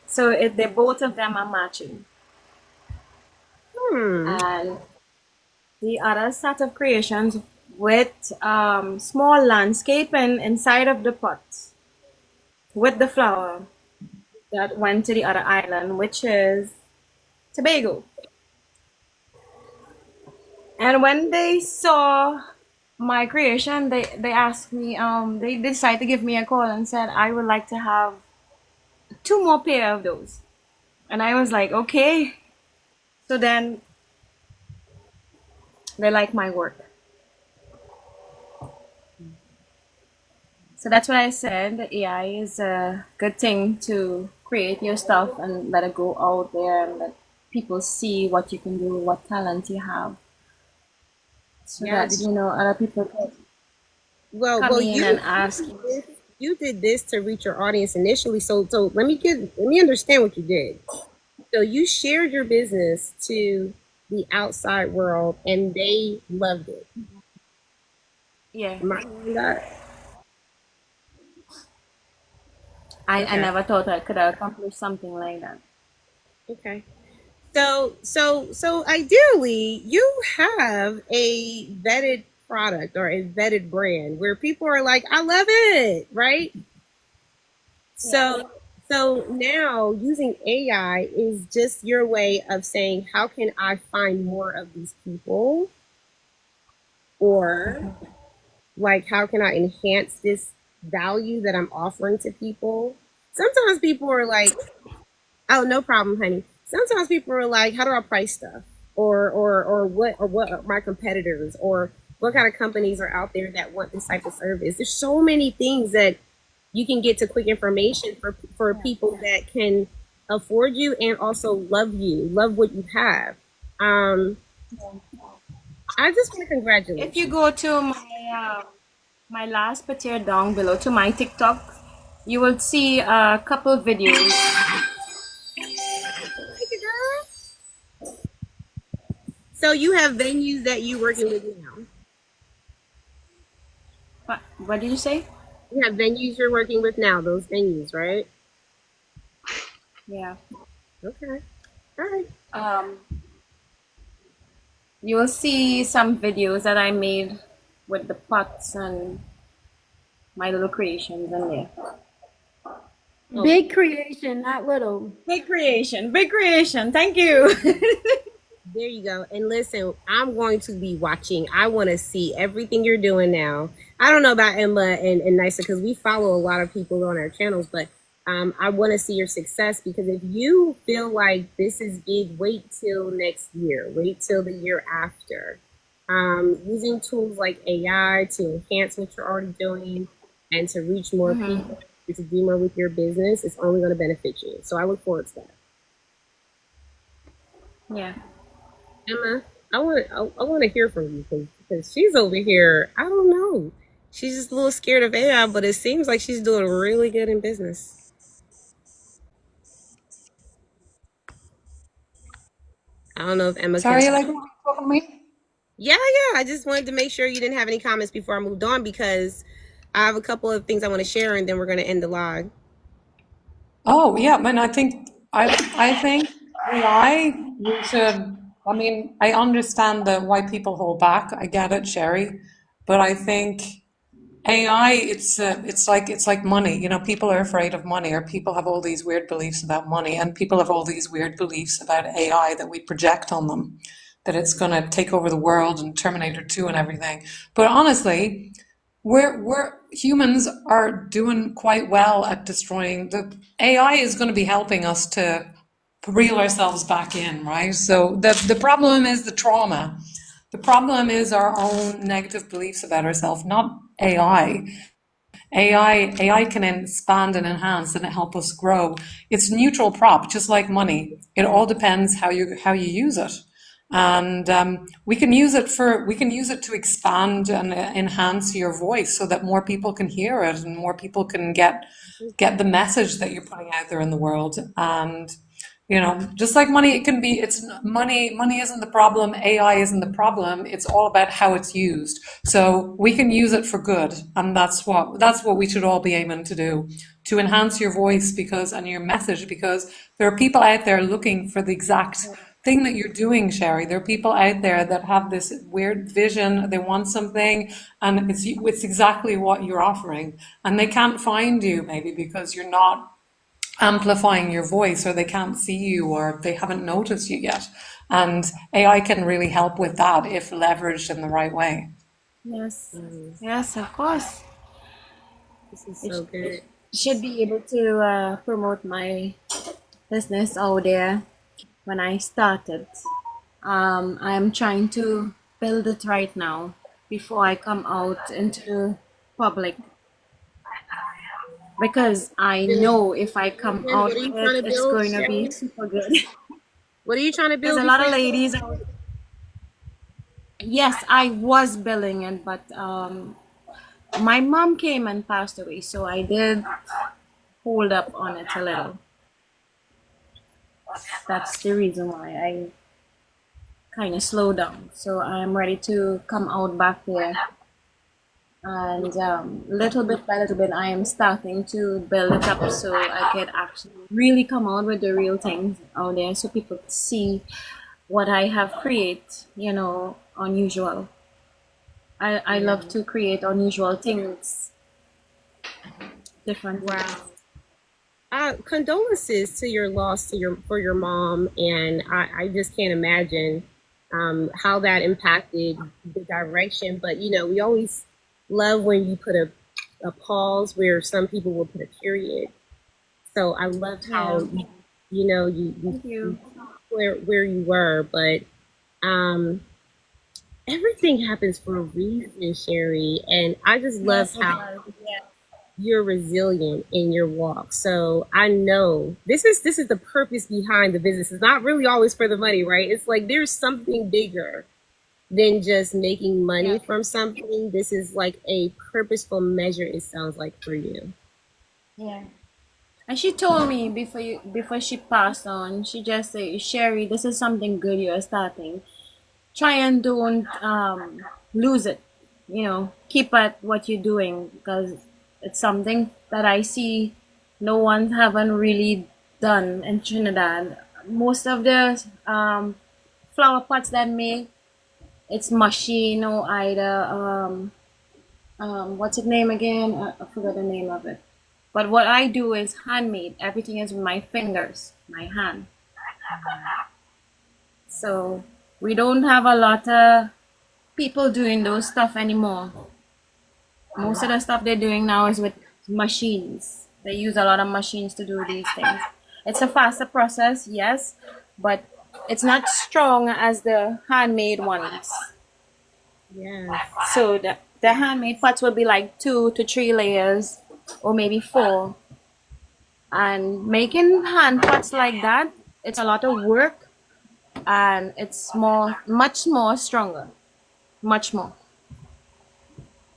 So they both of them are matching. And the other set of creations with small landscaping inside of the pots with the flower that went to the other island, which is Tobago. And when they saw my creation, they asked me, they decided to give me a call and said, I would like to have two more pair of those. And I was like, okay. So then they like my work. So that's what I said. The AI is a good thing to create your stuff and let it go out there and let people see what you can do, what talent you have, so that Yes. other people can come Well, in and ask you. you did this to reach your audience initially. So let me understand what you did. So you shared your business to the outside world, and they loved it. Yeah, Am I hearing that? I Okay. never thought I could accomplish something like that. Okay. So ideally, you have a vetted product or a vetted brand where people are like, I love it, right? Yeah. So now using AI is just your way of saying, how can I find more of these people? Or like, how can I enhance this value that I'm offering to people? Sometimes people are like, oh, no problem, honey. Sometimes people are like, how do I price stuff? Or what are my competitors, or what kind of companies are out there that want this type of service? There's so many things that you can get to quick information for people that can afford you and also love what you have. Um, I just want to congratulate If you you. go to my last picture down below to my TikTok, you will see a couple videos. Thank you, girl. So you have venues that you're working with now. What did you say? You have venues you're working with now. Those venues, right? Yeah. Okay. All right. Um, you will see some videos that I made with the pots and my little creations in there. Oh, Big creation, not little. Big creation, big creation. Thank you. there you go. And listen, I'm going to be watching. I want to see everything you're doing now. I don't know about Emma and Nisa because we follow a lot of people on our channels, but I want to see your success, because if you feel like this is big, wait till next year. Wait till the year after. Using tools like AI to enhance what you're already doing and to reach more people and to do more with your business is only going to benefit you. So I look forward to that. Yeah. Emma, I want to hear from you, because she's over here. I don't know. She's just a little scared of AI, but it seems like she's doing really good in business. I don't know if Emma can. Sorry, like, were you talking to me? Yeah, yeah. I just wanted to make sure you didn't have any comments before I moved on, because I have a couple of things I want to share, and then we're going to end the live. Oh, yeah, man, I think AI, we should, I mean, I understand that why people hold back. I get it, Sherry. But I think AI, it's like money. You know, people are afraid of money, or people have all these weird beliefs about money, and people have all these weird beliefs about AI that we project on them, that it's going to take over the world and Terminator 2 and everything. But honestly, we're humans are doing quite well at destroying the AI is going to be helping us to reel ourselves back in, right? So the problem is the trauma. The problem is our own negative beliefs about ourselves, not AI. AI can expand and enhance and help us grow. It's neutral prop, just like money. It all depends how you use it. And we can use it to expand and enhance your voice so that more people can hear it and more people can get the message that you're putting out there in the world. And you know, just like money, it can be, it's money isn't the problem, AI isn't the problem, it's all about how it's used. So we can use it for good, and that's what we should all be aiming to do, to enhance your voice and your message, because there are people out there looking for the exact thing that you're doing, Sherry. There are people out there that have this weird vision, they want something, and it's exactly what you're offering. And they can't find you maybe because you're not amplifying your voice, or they can't see you, or they haven't noticed you yet. And AI can really help with that if leveraged in the right way. Yes. Yes, of course. This is It, so it good. should be able to promote my business out there when I started. I'm trying to build it right now before I come out into the public because I know if I come And out what are you with trying it, to it's build, going to be Sherry? super good. What are you trying to There's build a lot before of you go? ladies out. Yes, I was building it, but my mom came and passed away, so I did hold up on it a little. That's the reason why I kind of slowed down. So I'm ready to come out back there. And little bit by little bit, I am starting to build it up so I could actually really come out with the real things out there so people see what I have created, unusual. I Yeah. love to create unusual things, different things. Wow. Condolences to your loss to your for your mom, and I just can't imagine how that impacted the direction. But we always love when you put a pause where some people will put a period. So I loved how Yeah, you thank you. where you were, but um, everything happens for a reason, Sherry, and I just love Yes, it how does. Yeah. you're resilient in your walk. So I know this is the purpose behind the business. It's not really always for the money, right? It's like there's something bigger than just making money Yeah. from something. This is like a purposeful measure, it sounds like, for you. Yeah. And she told me before she passed on, she just said, Sherry, this is something good you're starting. Try and don't lose it. Keep at what you're doing because it's something that I see no one haven't really done in Trinidad. Most of the flower pots that make it's machine or either what's its name again? I forgot the name of it. But what I do is handmade. Everything is with my fingers, my hand. So we don't have a lot of people doing those stuff anymore. Most of the stuff they're doing now is with machines. They use a lot of machines to do these things. It's a faster process, yes, but it's not strong as the handmade ones. Yeah. So the handmade pots will be like 2 to 3 layers, or maybe 4. And making hand pots like that, it's a lot of work, and it's much more stronger, much more.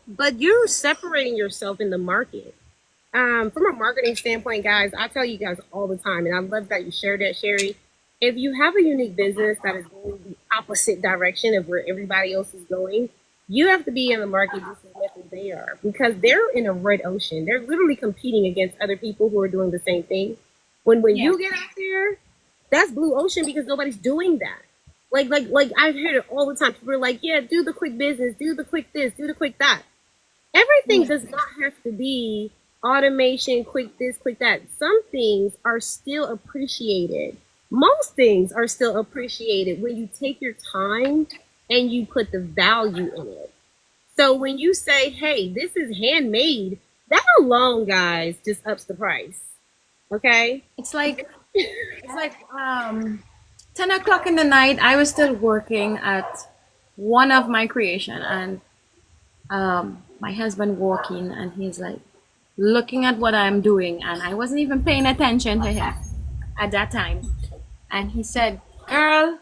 But you're separating yourself in the market. From a marketing standpoint, guys, I tell you guys all the time, and I love that you shared that, Sherry. If you have a unique business that is going the opposite direction of where everybody else is going, you have to be in the market just as much as they are because they're in a red ocean. They're literally competing against other people who are doing the same thing. When Yeah. you get out there, that's blue ocean because nobody's doing that. Like I've heard it all the time. People are like, yeah, do the quick business, do the quick this, do the quick that. Everything Yeah. does not have to be automation, quick this, quick that. Some things are still appreciated. Most things are still appreciated when you take your time and you put the value in it. So when you say, hey, this is handmade, that alone, guys, just ups the price. Okay? It's like 10 o'clock in the night. I was still working at one of my creation, and my husband walking, and he's like looking at what I'm doing, and I wasn't even paying attention to him at that time. And he said, "Girl,"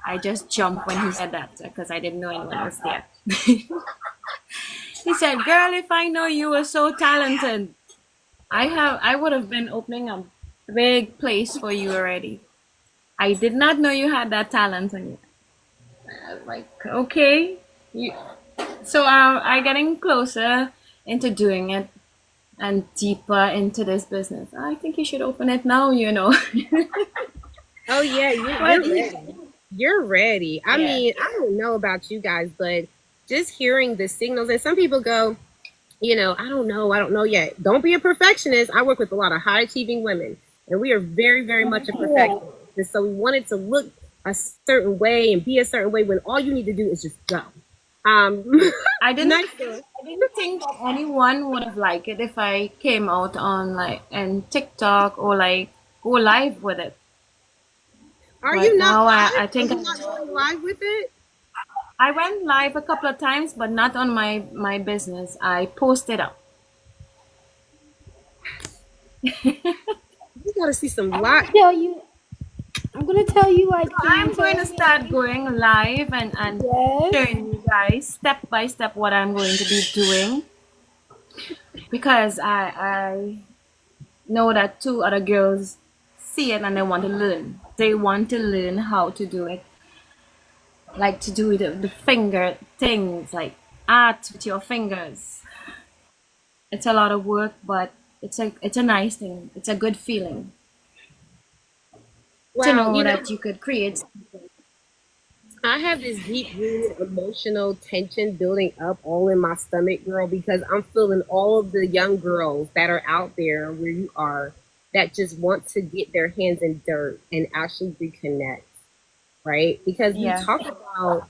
I just jumped when he said that because I didn't know anyone was there. He said, "Girl, if I know you were so talented, I would have been opening a big place for you already. I did not know you had that talent in you." I was like, okay. So I getting closer into doing it and deeper into this business. I think you should open it now. Oh yeah, you're But ready. You're ready. I yeah, mean, I don't know about you guys, but just hearing the signals, and some people go, I don't know yet. Don't be a perfectionist. I work with a lot of high achieving women, and we are very, very much a perfectionist. And so we want it to look a certain way and be a certain way when all you need to do is just go. Um, I didn't nice. I didn't think anyone would have liked it if I came out on like and TikTok or like go live with it. Are But you not now live? I Are think you not going live with it? I went live a couple of times, but not on my business. I posted up. You gotta see some I'm live. gonna tell you. I'm gonna tell you like I'm going to start Fantasia. going live and Yes. showing you guys step by step what I'm going to be doing because I know that two other girls see it and they want to learn. They want to learn how to do it, like to do the finger things, like art with your fingers. It's a lot of work, but it's a nice thing. It's a good feeling to Wow, know that you could create. I have this deep rooted emotional tension building up all in my stomach, girl, because I'm feeling all of the young girls that are out there where you are that just want to get their hands in dirt and actually reconnect, right? Because we Yeah, talk about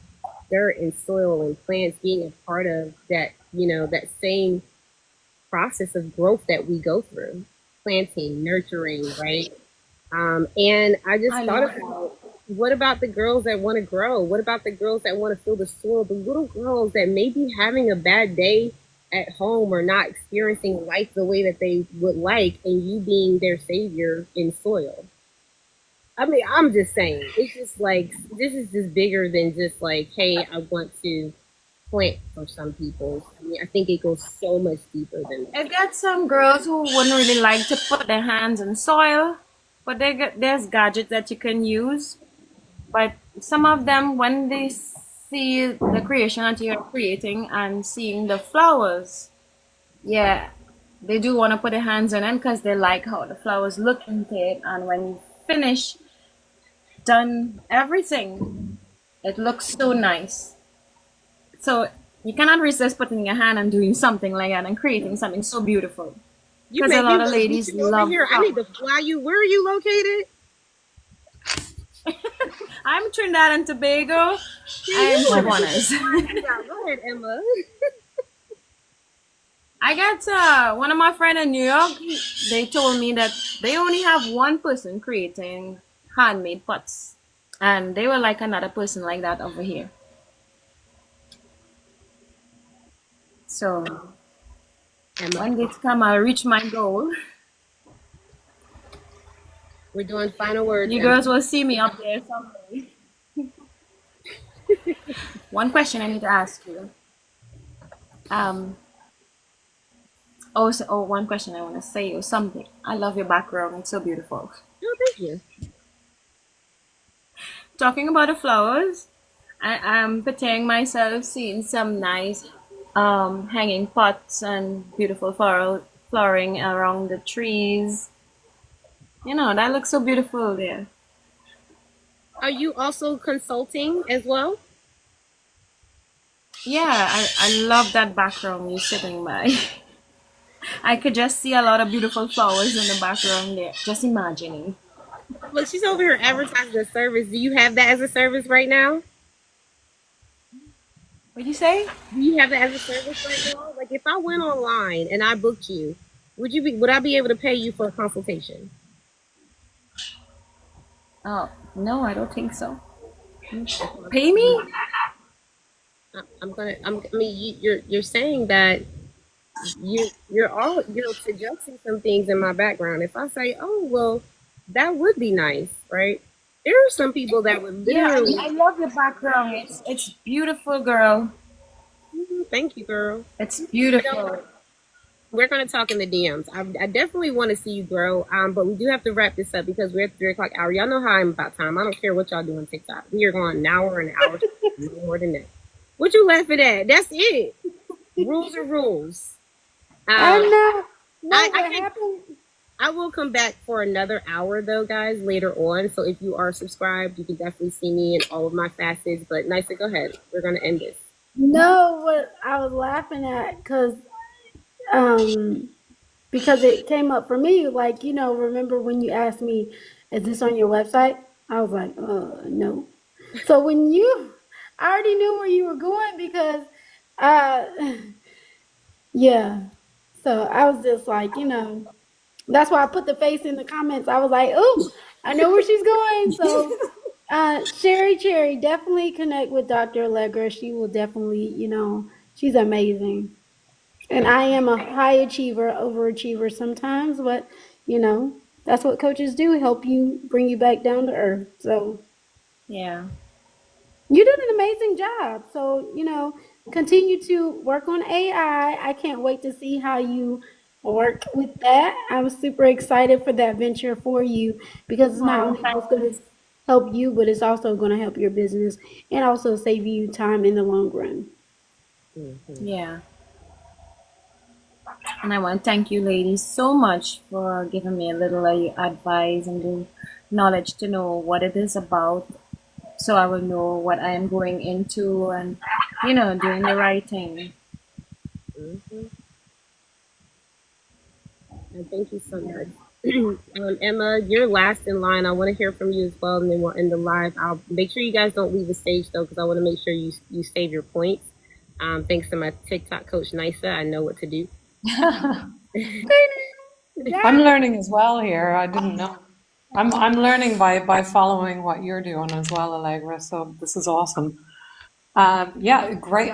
dirt and soil and plants being a part of that, that same process of growth that we go through, planting, nurturing, right? And I just I thought love it. about, what about the girls that want to grow? What about the girls that want to feel the soil? The little girls that may be having a bad day at home or not experiencing life the way that they would like, and you being their savior in soil. I mean, I'm just saying, it's just like, this is just bigger than just like, hey, I want to plant for some people. I mean, I think it goes so much deeper than that. I got some girls who wouldn't really like to put their hands in soil, but there's gadgets that you can use. But some of them, when they see the creation that you're creating and seeing the flowers, yeah, they do want to put their hands on them because they like how the flowers look into it. And when you finish, done everything, it looks so nice. So you cannot resist putting your hand and doing something like that and creating something so beautiful. You Because a make me lot of want to ladies visit over love here. I need to flowers. fly you. Where are you located? I'm Trinidad and Tobago. See, I am you want to Chaguanas. Go ahead, Emma. I got one of my friends in New York. They told me that they only have one person creating handmade pots, and they were like another person like that over here. So Emma, when they come, I'll reach my goal. we're doing final words, You Emma. girls will see me up there someday. One question I need to ask you. Um. One question I want to say or something. I love your background. It's so beautiful. Oh, thank you. Talking about the flowers, I'm picturing myself seeing some nice hanging pots and beautiful flowering around the trees. You know, that looks so beautiful there. Are you also consulting as well? Yeah, I love that background you're sitting by. I could just see a lot of beautiful flowers in the background there. Just imagining. Look, she's over here advertising a service. Do you have that as a service right now? What do you say? Do you have that as a service right now? Like, if I went online and I booked you, would I be able to pay you for a consultation? Oh, no, I don't think so. Pay me? I mean, you're saying that you're suggesting some things in my background. If I say, oh well, that would be nice, right? There are some people that would Yeah, literally. I love your background. It's beautiful, girl. Thank you, girl. It's You know, beautiful. we're gonna talk in the DMs. I definitely want to see you grow. But we do have to wrap this up because we're at the 3 o'clock hour. Y'all know how I'm about time. I don't care what y'all do on TikTok. We are going an hour and an hour, no more than that. What you laughing at? That's it. Rules are rules. I'm Um, not. No, I what can happened? I will come back for another hour though, guys, later on. So if you are subscribed, you can definitely see me in all of my facets. But Nisa, go ahead. We're gonna end this. No, what I was laughing at um because it came up for me. Like, remember when you asked me, "Is this on your website?" I was like, no." So I already knew where you were going because, uh, yeah. So I was just like, That's why I put the face in the comments. I was like, "Oh, I know where she's going." So, Sherry Cherry, definitely connect with Dr. Allegra. She will definitely, she's amazing. And I am a high achiever, overachiever sometimes, but that's what coaches do, help you bring you back down to earth. So Yeah. you did an amazing job. So, continue to work on AI. I can't wait to see how you work with that. I was super excited for that venture for you because it's not Oh, only thank just going to help you, but it's also going to help your business and also save you time in the long run. Yeah. And I want to thank you, ladies, so much for giving me a little advice and the knowledge to know what it is about, so I will know what I am going into and, doing the right thing. Mhm. And thank you so much. Emma, you're last in line. I want to hear from you as well, and then we'll end the live. I'll make sure you guys don't leave the stage though, because I want to make sure you save your points. Thanks to my TikTok coach Nisa, I know what to do. I'm learning as well here. I didn't know. I'm learning by following what you're doing as well, Allegra. So this is awesome. Yeah, great.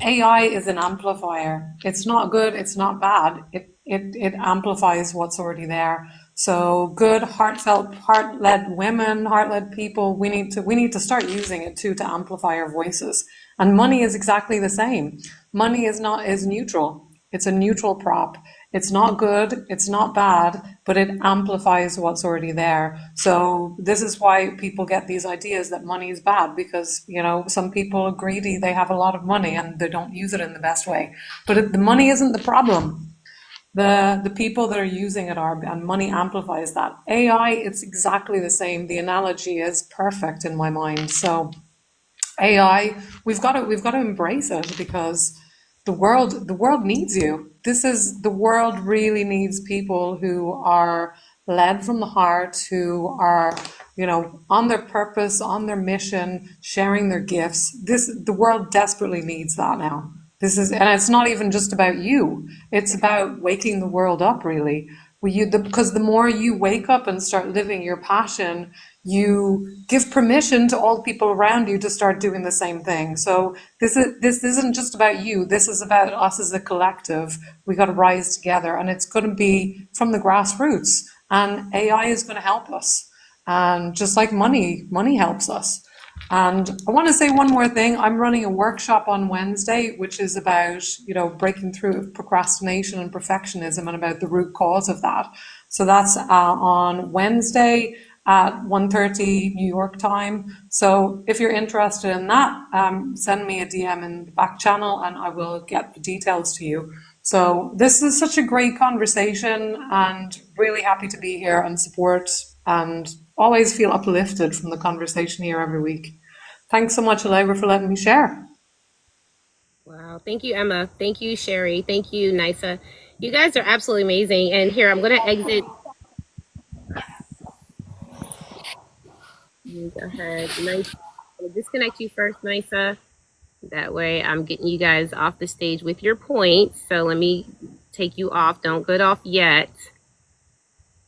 AI is an amplifier. It's not good. It's not bad. It amplifies what's already there. So good, heartfelt, heart-led women, heart-led people. We need to start using it too to amplify our voices. And money is exactly the same. Money is neutral. It's a neutral prop. It's not good, it's not bad, but it amplifies what's already there. So this is why people get these ideas that money is bad, because, some people are greedy, they have a lot of money and they don't use it in the best way. But the money isn't the problem. The people that are using it are, and money amplifies that. AI, it's exactly the same. The analogy is perfect in my mind. So AI, we've got to embrace it, because the world needs you. The world really needs people who are led from the heart, who are, on their purpose, on their mission, sharing their gifts. The world desperately needs that now. And it's not even just about you. It's about waking the world up, really. Because the more you wake up and start living your passion, you give permission to all the people around you to start doing the same thing. So this isn't just about you. This is about us as a collective. We got to rise together, and it's going to be from the grassroots. And AI is going to help us. And just like money helps us. And I want to say one more thing. I'm running a workshop on Wednesday, which is about, breaking through procrastination and perfectionism and about the root cause of that. So that's on Wednesday at 1:30 New York time. So if you're interested in that, send me a DM in the back channel and I will get the details to you. So this is such a great conversation, and really happy to be here and support, and always feel uplifted from the conversation here every week. Thanks so much, Allegra, for letting me share. Wow. Thank you, Emma. Thank you, Sherry. Thank you, Nisa. You guys are absolutely amazing. And here, I'm going to exit. Go ahead. Nice. I'm gonna disconnect you first, Nisa. That way I'm getting you guys off the stage with your points. So let me take you off. Don't get off yet.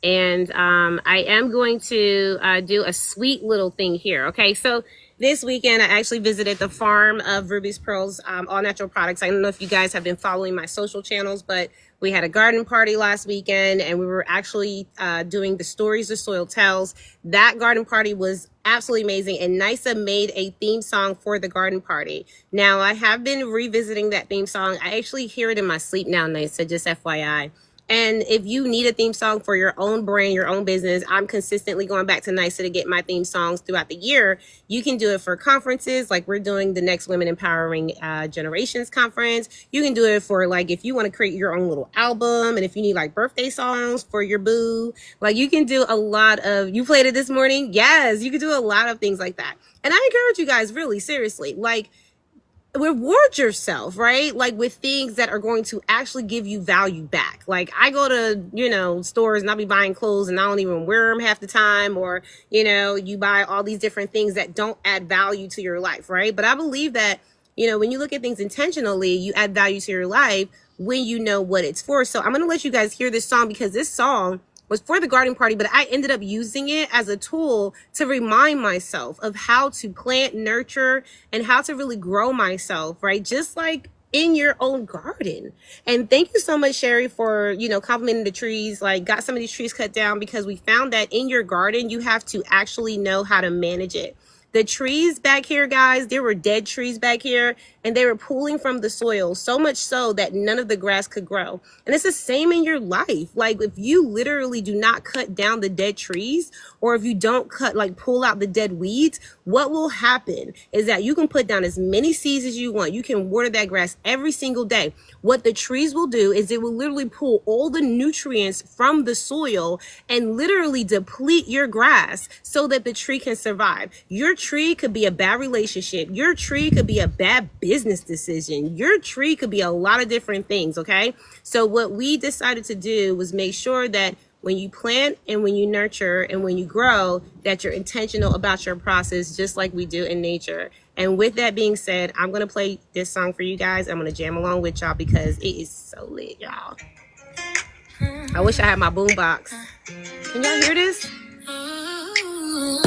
And I am going to do a sweet little thing here. Okay, so this weekend I actually visited the farm of Ruby's Pearls All Natural Products. I don't know if you guys have been following my social channels, but we had a garden party last weekend, and we were actually doing the Stories the Soil Tells. That garden party was absolutely amazing, and Nisa made a theme song for the garden party. Now, I have been revisiting that theme song. I actually hear it in my sleep now, Nisa, just FYI. And if you need a theme song for your own brand, your own business, I'm consistently going back to NYSA to get my theme songs throughout the year. You can do it for conferences, like we're doing the next Women Empowering Generations conference. You can do it for, like, if you want to create your own little album, and if you need like birthday songs for your boo, like you can do a lot of, you played it this morning? Yes, you can do a lot of things like that. And I encourage you guys, really, seriously, like, reward yourself, right? Like with things that are going to actually give you value back. Like I go to, stores and I'll be buying clothes and I don't even wear them half the time, or, you buy all these different things that don't add value to your life, right? But I believe that You know, when you look at things intentionally, you add value to your life when you know what it's for. So I'm going to let you guys hear this song, because this song was for the garden party, but I ended up using it as a tool to remind myself of how to plant, nurture, and how to really grow myself, right? Just like in your own garden. And thank you so much, Sherry, for, you know, complimenting the trees. Like, got some of these trees cut down, because we found that in your garden, you have to actually know how to manage it. The trees back here, guys, there were dead trees back here, and they were pulling from the soil, so much so that none of the grass could grow. And it's the same in your life. Like, if you literally do not cut down the dead trees, or if you don't pull out the dead weeds, what will happen is that you can put down as many seeds as you want. You can water that grass every single day. What the trees will do is it will literally pull all the nutrients from the soil and literally deplete your grass so that the tree can survive. Your tree could be a bad relationship. Your tree could be a bad business decision. Your tree could be a lot of different things, okay? So what we decided to do was make sure that when you plant and when you nurture and when you grow, that you're intentional about your process, just like we do in nature. And with that being said, I'm going to play this song for you guys. I'm going to jam along with y'all because it is so lit, y'all. I wish I had my boombox. Can y'all hear this?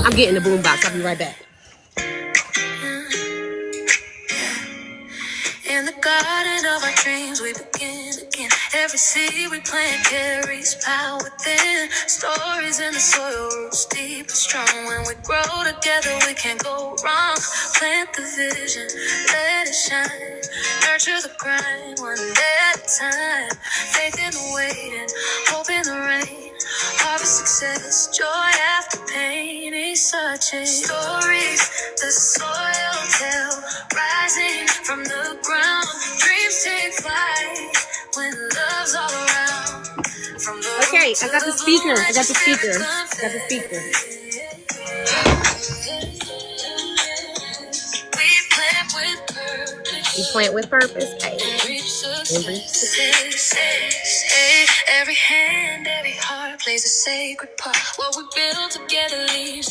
I'm getting the boombox. I'll be right back. In the garden of our dreams, we begin again. Every seed we plant carries power within. Stories in the soil, roots deep and strong. When we grow together, we can't go wrong. Plant the vision, let it shine. Nurture the grind, one day at a time. Faith in the waiting, hope in the rain. Harvest success, joy after pain. Is such a stories the soil tell, rising from the ground. Dreams take flight when love's all around. From the okay, I got the speaker. I got the speaker. I got the speaker. We plant with purpose. Hey. Every hand, every heart plays a sacred part. What we build together leaves.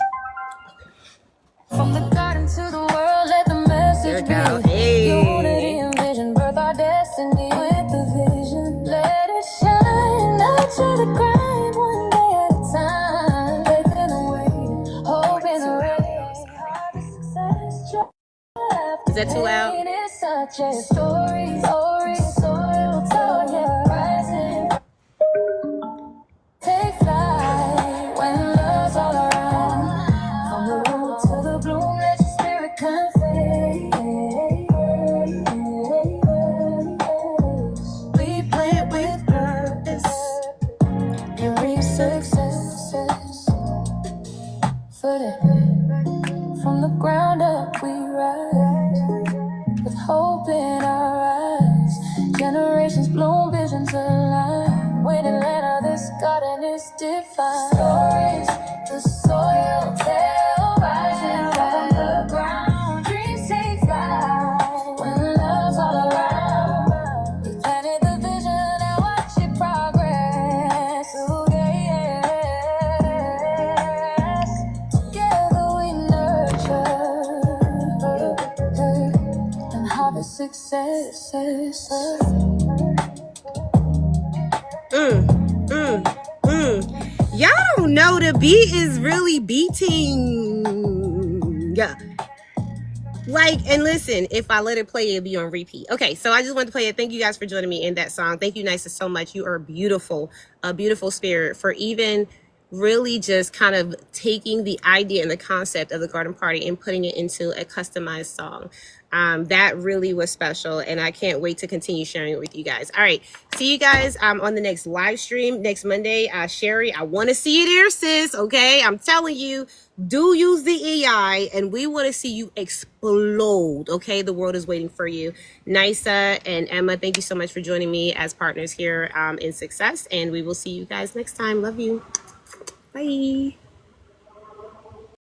From the garden to the world, let the message be. Hey. Unity and vision, birth our destiny with the vision. Let it shine, nurture the grind, one day at a time. Faith in the wait, hope in the race. Harvest success, joy. Is that too loud? It's such a story, soil, rising. Take flight when love's all around. From the root to the bloom, let your spirit convey. We plant with purpose and reap success. From the ground up we rise, with hope in our eyes. Generations bloom, visions align. With Atlanta, this garden is divine. Stories the soil tell, rising from the ground. Dreams take flight when love's all around. We planted the vision and watch it progress. Ooh, yeah. Together we nurture and harvest success. Y'all don't know the beat is really beating. Yeah. Like, and listen, if I let it play, it'll be on repeat. Okay, so I just wanted to play it. Thank you guys for joining me in that song. Thank you, Nysa, so much. You are beautiful, a beautiful spirit for even really just kind of taking the idea and the concept of the garden party and putting it into a customized song. That really was special, and I can't wait to continue sharing it with you guys. All right, see you guys on the next live stream next Monday. Sherry, I want to see you there, sis. Okay, I'm telling you, do use the AI, and we want to see you explode. Okay, the world is waiting for you. Nysa and Emma, thank you so much for joining me as partners here in Success, and we will see you guys next time. Love you. Bye.